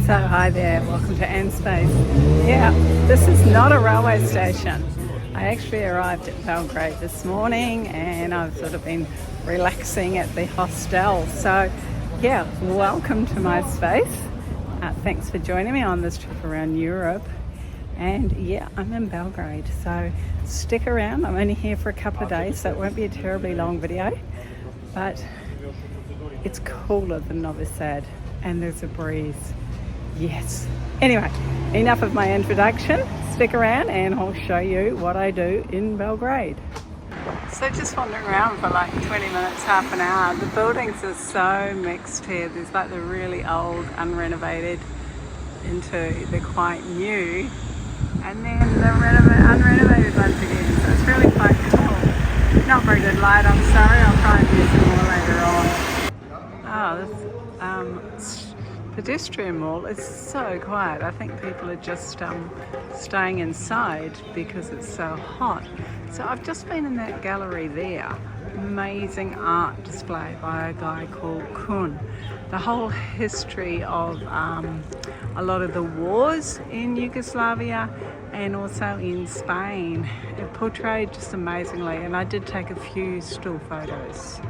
So hi there, welcome to Space. Yeah, this is not a railway station. I actually arrived at Belgrade this morning and I've sort of been relaxing at the hostel. So yeah, welcome to my space. Thanks for joining me on this trip around Europe. And yeah, I'm in Belgrade, so stick around. I'm only here for a couple of days, so it won't be a terribly long video, but it's cooler than Novi Sad and there's a breeze. Yes. Anyway, enough of my introduction. Stick around and I'll show you what I do in Belgrade. So just wandering around for like 20 minutes, half an hour. The buildings are so mixed here. There's like the really old, unrenovated into the quite new, and then the unrenovated ones again. So it's really quite cool. Not very good light, I'm sorry. I'll try and use it more later on. Oh, this pedestrian mall is so quiet. I think people are just staying inside because it's so hot. So I've just been in that gallery there. Amazing art display by a guy called Kun. The whole history of a lot of the wars in Yugoslavia and also in Spain. It portrayed just amazingly, and I did take a few still photos.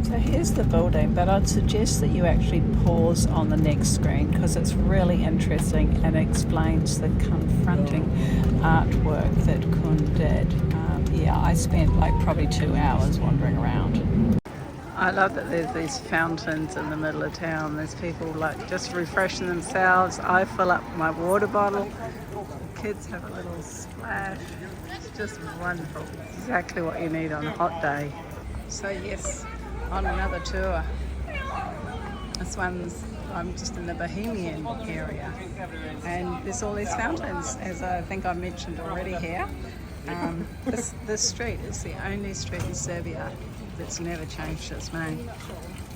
So here's the building, but I'd suggest that you actually pause on the next screen because it's really interesting and explains the confronting artwork that Kun did. Yeah, I spent like probably 2 hours wandering around. I love that there's these fountains in the middle of town. There's people like just refreshing themselves. I fill up my water bottle. The kids have a little splash. It's just wonderful. Exactly what you need on a hot day. So yes, on another tour. This one's, I'm just in the Bohemian area, and there's all these fountains, as I think I mentioned already here. This street is the only street in Serbia that's never changed its name,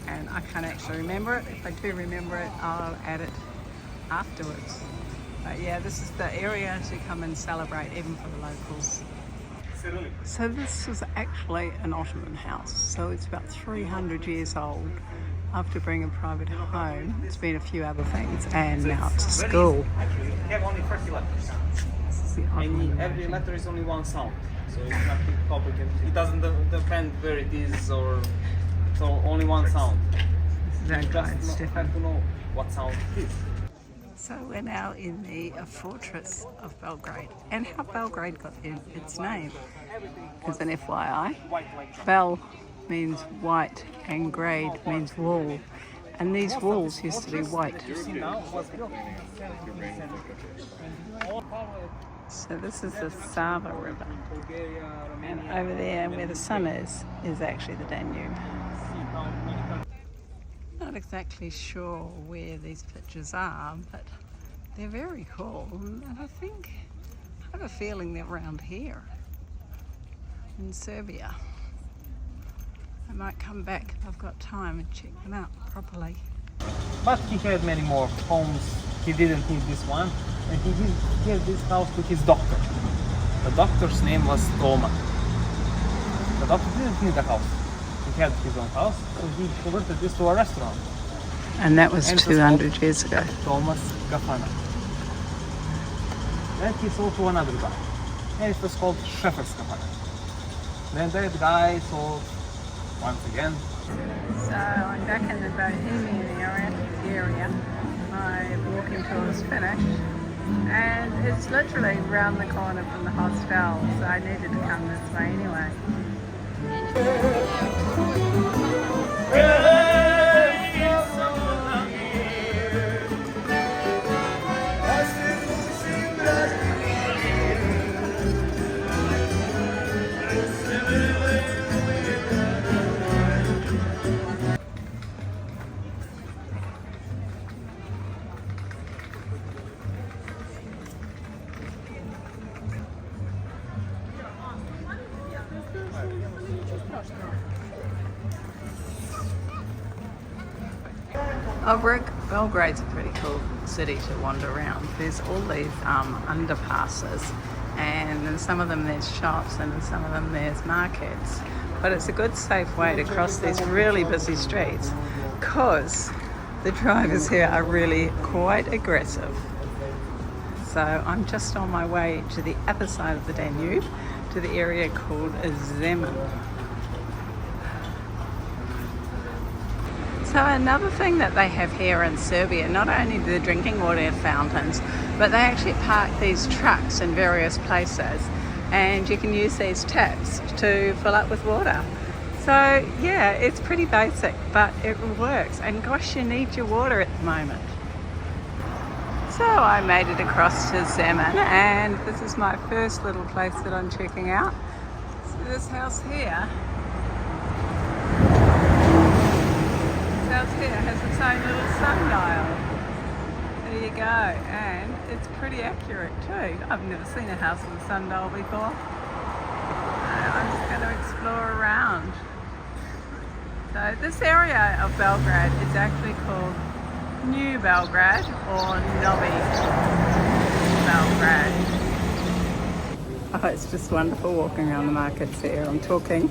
and I can't actually remember it. If I do remember it, I'll add it afterwards. But yeah, this is the area to come and celebrate, even for the locals. So this is actually an Ottoman house, so it's about 300 years old. After being a private home, it's been a few other things, and now it's a school. You have only 30 letters. And every letter is only one sound, so it's not too complicated. It doesn't depend where it is, or so only one sound. This is our guide, Just Stefan. have to know what sound it is. So we're now in the fortress of Belgrade, and how Belgrade got its name. As an FYI, Bel means white and grade means wall, and these walls used to be white. So this is the Sava River, and over there where the sun is actually the Danube. Not exactly sure where these pictures are, but they're very cool, and I have a feeling they're around here in Serbia. I might come back if I've got time and check them out properly. But he had many more homes. He didn't need this one, and he gave this house to his doctor. The doctor's name was Toma. The doctor didn't need the house. He had his own house, so he converted this to a restaurant. And that was 200 years ago. Thomas Gafana. Then he sold to another guy, and it was called Shepherd's Gafana. Then that guy sold once again. So I'm back in the Bohemian area. My walking tour is finished, and it's literally round the corner from the hostel, so I needed to come this way anyway. Belgrade's a pretty cool city to wander around. There's all these underpasses, and in some of them there's shops, and in some of them there's markets. But it's a good safe way to cross these really busy streets because The drivers here are really quite aggressive. So I'm just on my way to the other side of the Danube, to the area called Zemun. So another thing that they have here in Serbia, not only do the drinking water fountains, but they actually park these trucks in various places, and you can use these taps to fill up with water. So yeah, it's pretty basic, but it works, and gosh, you need your water at the moment. So I made it across to Zemun, and this is my first little place that I'm checking out. So this house here has its own little sundial. There you go, and it's pretty accurate too. I've never seen a house with a sundial before. I'm just going to explore around. So this area of Belgrade is actually called New Belgrade or Novi Belgrade. Oh, it's just wonderful walking around the markets here. I'm talking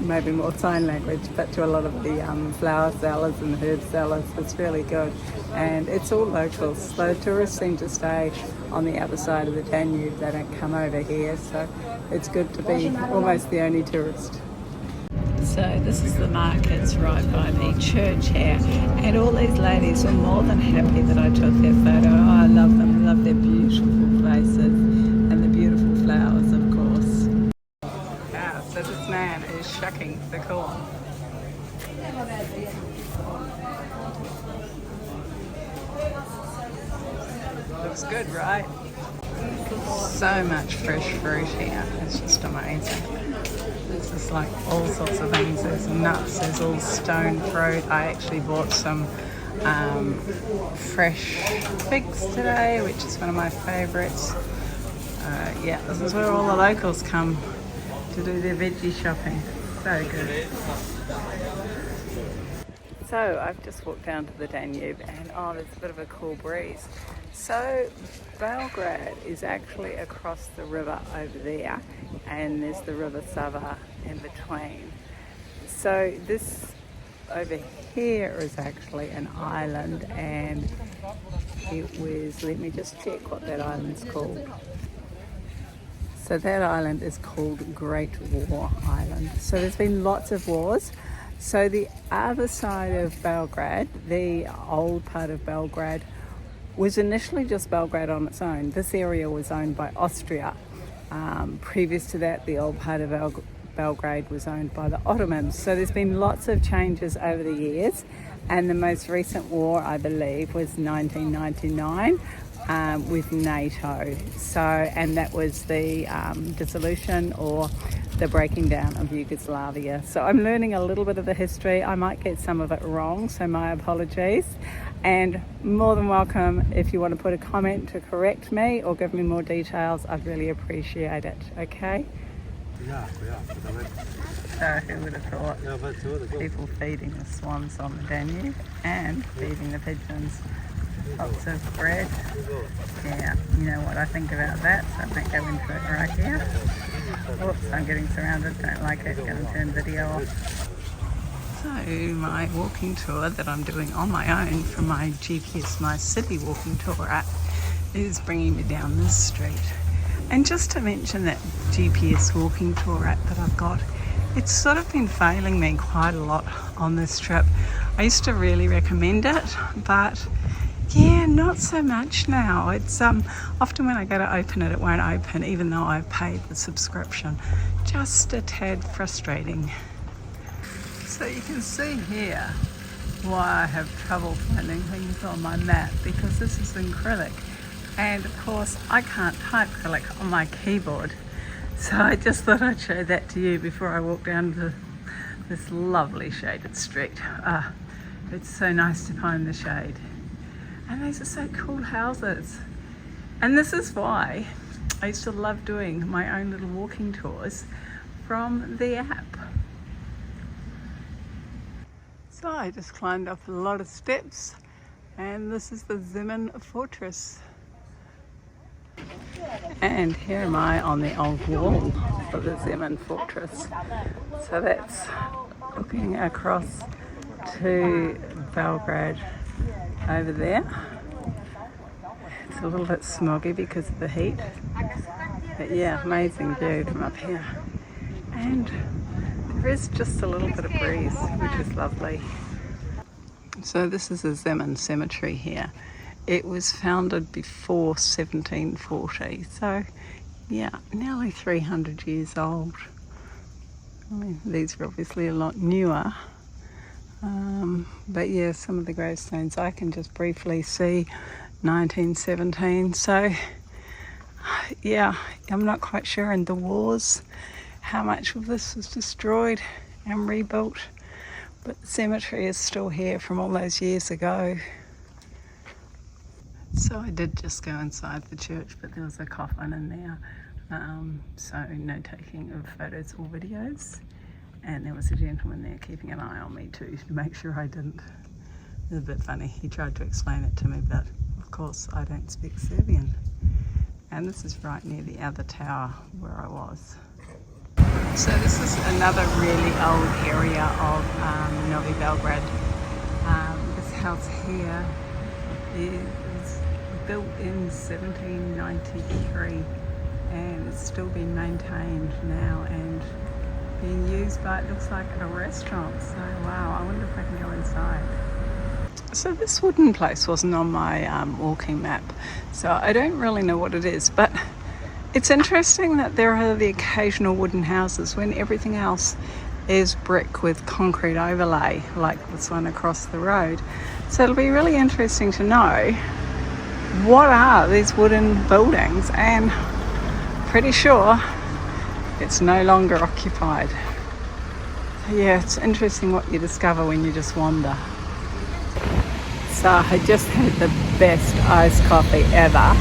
maybe more sign language, but to a lot of the flower sellers and herb sellers, it's really good. And it's all locals. The tourists seem to stay on the other side of the Danube. They don't come over here, so it's good to be almost the only tourist. So this is the markets right by the church here, and all these ladies were more than happy that I took their photo. Oh, I love them. I love their beautiful faces and the beautiful flowers, of course. Ah, so this man is shucking the corn. Looks good, right? So much fresh fruit here. It's just amazing. There's just like all sorts of things. There's nuts, there's all stone fruit. I actually bought some fresh figs today, which is one of my favourites. Yeah, this is where all the locals come to do their veggie shopping. So good. So I've just walked down to the Danube, and oh, there's a bit of a cool breeze. So Belgrade is actually across the river over there, and there's the River Sava in between. So this over here is actually an island, and it was, let me just check what that island's called. So that island is called Great War Island. So there's been lots of wars. So the other side of Belgrade, the old part of Belgrade, was initially just Belgrade on its own. This area was owned by Austria. Previous to that, the old part of Belgrade was owned by the Ottomans. So there's been lots of changes over the years, and the most recent war, I believe, was 1999 with NATO. So, and that was the dissolution or the breaking down of Yugoslavia. So I'm learning a little bit of the history. I might get some of it wrong, so my apologies. And more than welcome if you want to put a comment to correct me or give me more details. I'd really appreciate it, okay? So who would have thought people feeding the swans on the Danube and feeding the pigeons lots of bread. Yeah, you know what I think about that, so I won't go into it right here. Oops, I'm getting surrounded, don't like it, going to turn video off. So my walking tour that I'm doing on my own from my GPSMyCITY walking tour app is bringing me down this street. And just to mention that GPS walking tour app that I've got, it's sort of been failing me quite a lot on this trip. I used to really recommend it, but yeah, not so much now. It's often when I go to open it, it won't open even though I've paid the subscription. Just a tad frustrating. So you can see here why I have trouble finding things on my map, because this is in acrylic, and of course I can't type acrylic on my keyboard. So I just thought I'd show that to you before I walk down to this lovely shaded street. It's so nice to find the shade. And these are so cool houses. And this is why I used to love doing my own little walking tours from the app. So I just climbed up a lot of steps, and this is the Zemun fortress. And here am I on the old wall of the Zemun fortress. So that's looking across to Belgrade over there. It's a little bit smoggy because of the heat. But yeah, amazing view from up here. And there is just a little bit of breeze, which is lovely. So this is the Zemun cemetery here. It was founded before 1740, so yeah, nearly 300 years old. I mean, these are obviously a lot newer. But yeah, some of the gravestones I can just briefly see 1917. So yeah, I'm not quite sure in the wars how much of this was destroyed and rebuilt, but the cemetery is still here from all those years ago. So I did just go inside the church, but there was a coffin in there, so no taking of photos or videos. And there was a gentleman there keeping an eye on me too, to make sure I didn't. It was a bit funny. He tried to explain it to me, but of course I don't speak Serbian. And this is right near the other tower where I was. So this is another really old area of Novi Belgrade. This house here is built in 1793 and it's still being maintained now and being used by, it looks like, a restaurant. So wow, I wonder if I can go inside. So this wooden place wasn't on my walking map, so I don't really know what it is, but it's interesting that there are the occasional wooden houses when everything else is brick with concrete overlay, like this one across the road. So it'll be really interesting to know what are these wooden buildings, and pretty sure it's no longer occupied. So yeah, it's interesting what you discover when you just wander. So I just had the best iced coffee ever,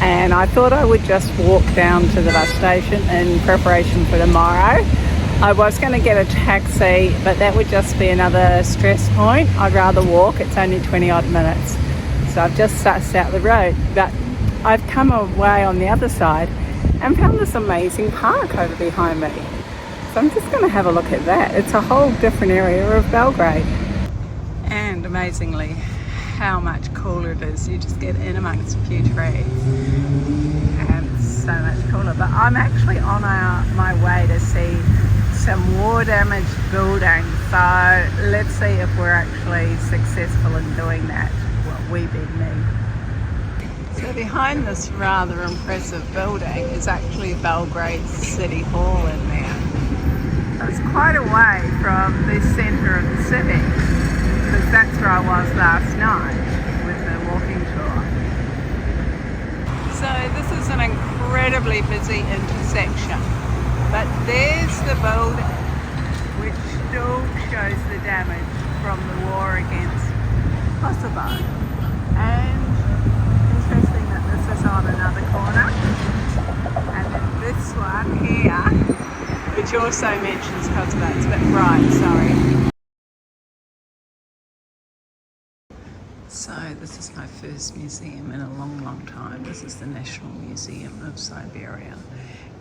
and I thought I would just walk down to the bus station in preparation for tomorrow. I was going to get a taxi, but that would just be another stress point. I'd rather walk. It's only 20 odd minutes. So I've just sussed out the road, but I've come away on the other side and found this amazing park over behind me. So I'm just going to have a look at that. It's a whole different area of Belgrade. And amazingly, how much cooler it is. You just get in amongst a few trees and it's so much cooler. But I'm actually on my way to see some war damaged buildings. So let's see if we're actually successful in doing that. Well, we being me. So behind this rather impressive building is actually Belgrade City Hall in there. So it's quite away from the centre of the city, because that's where I was last night with the walking tour. So this is an incredibly busy intersection, but there's the building which still shows the damage from the war against Kosovo. And interesting that this is on another corner, and then this one here, which also mentions Kosovo. It's a bit bright, sorry. So this is my first museum in a long, long time. This is the National Museum of Siberia.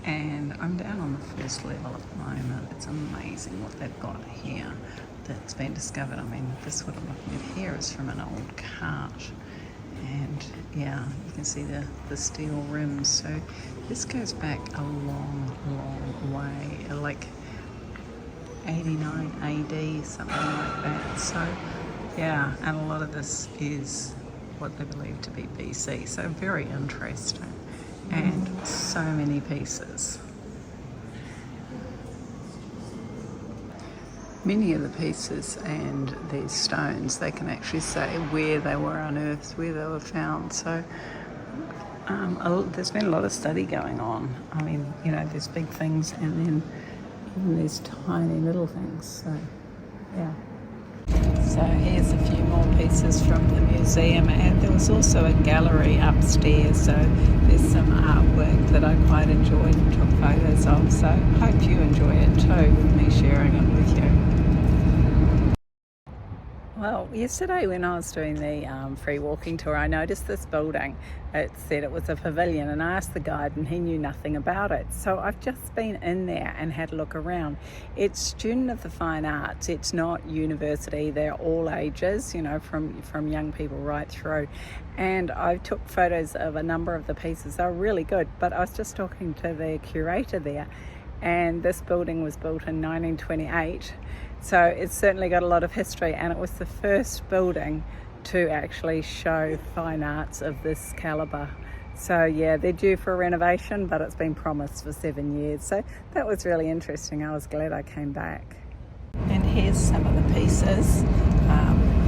And I'm down on the first level at the moment. It's amazing what they've got here that's been discovered. I mean, this what I'm looking at here is from an old cart. And yeah, you can see the steel rims. So this goes back a long, long way, like 89 AD, something like that. So yeah, and a lot of this is what they believe to be BC, so very interesting, and so many pieces. Many of the pieces and these stones, they can actually say where they were unearthed, where they were found, so there's been a lot of study going on. I mean, you know, there's big things and then there's tiny little things, so yeah. So here's a few more pieces from the museum, and there was also a gallery upstairs, so there's some artwork that I quite enjoyed and took photos of, so I hope you enjoy it too, with me sharing it with you. Well, yesterday when I was doing the free walking tour, I noticed this building. It said it was a pavilion, and I asked the guide and he knew nothing about it. So I've just been in there and had a look around. It's Student of the Fine Arts. It's not university. They're all ages, you know, from young people right through. And I took photos of a number of the pieces. They were really good, but I was just talking to the curator there, and this building was built in 1928. So it's certainly got a lot of history, and it was the first building to actually show fine arts of this calibre. So yeah, they're due for a renovation, but it's been promised for 7 years. So that was really interesting. I was glad I came back. And here's some of the pieces.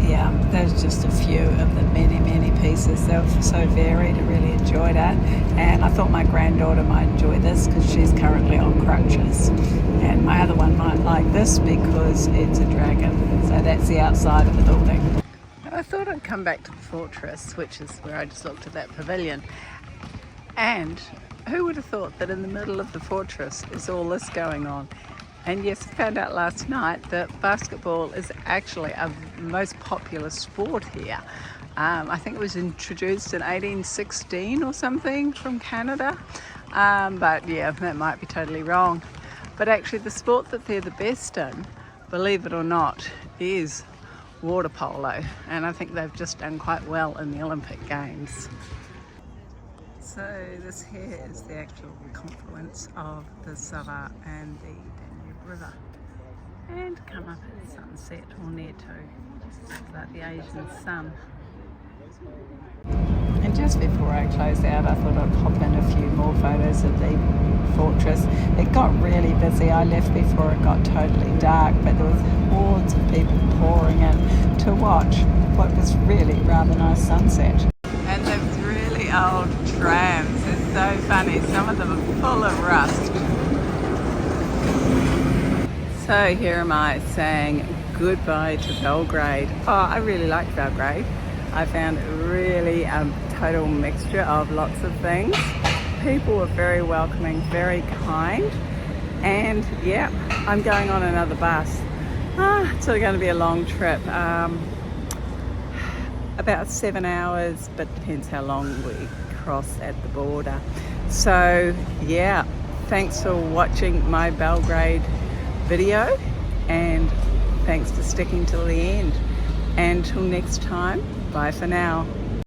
Yeah, there's just a few of the many pieces. They were so varied. I really enjoyed it, and I thought my granddaughter might enjoy this because she's currently on crutches, and my other one might like this because it's a dragon. So that's the outside of the building. I thought I'd come back to the fortress, which is where I just looked at that pavilion, and who would have thought that in the middle of the fortress is all this going on? And yes, I found out last night that basketball is actually a most popular sport here. I think it was introduced in 1816 or something from Canada. But yeah, that might be totally wrong. But actually the sport that they're the best in, believe it or not, is water polo. And I think they've just done quite well in the Olympic Games. So this here is the actual confluence of the Sava and the River, and come up at sunset or near to, it's like the Asian sun. And just before I close out, I thought I'd pop in a few more photos of the fortress. It got really busy. I left before it got totally dark, but there was hordes of people pouring in to watch what was really rather nice sunset. And those really old trams, it's so funny, some of them are full of rust. So here am I saying goodbye to Belgrade. Oh, I really like Belgrade. I found it really a total mixture of lots of things. People were very welcoming, very kind. And yeah, I'm going on another bus. It's going to be a long trip. About 7 hours, but depends how long we cross at the border. So yeah, thanks for watching my Belgrade video, and thanks for sticking till the end. Until next time, bye for now.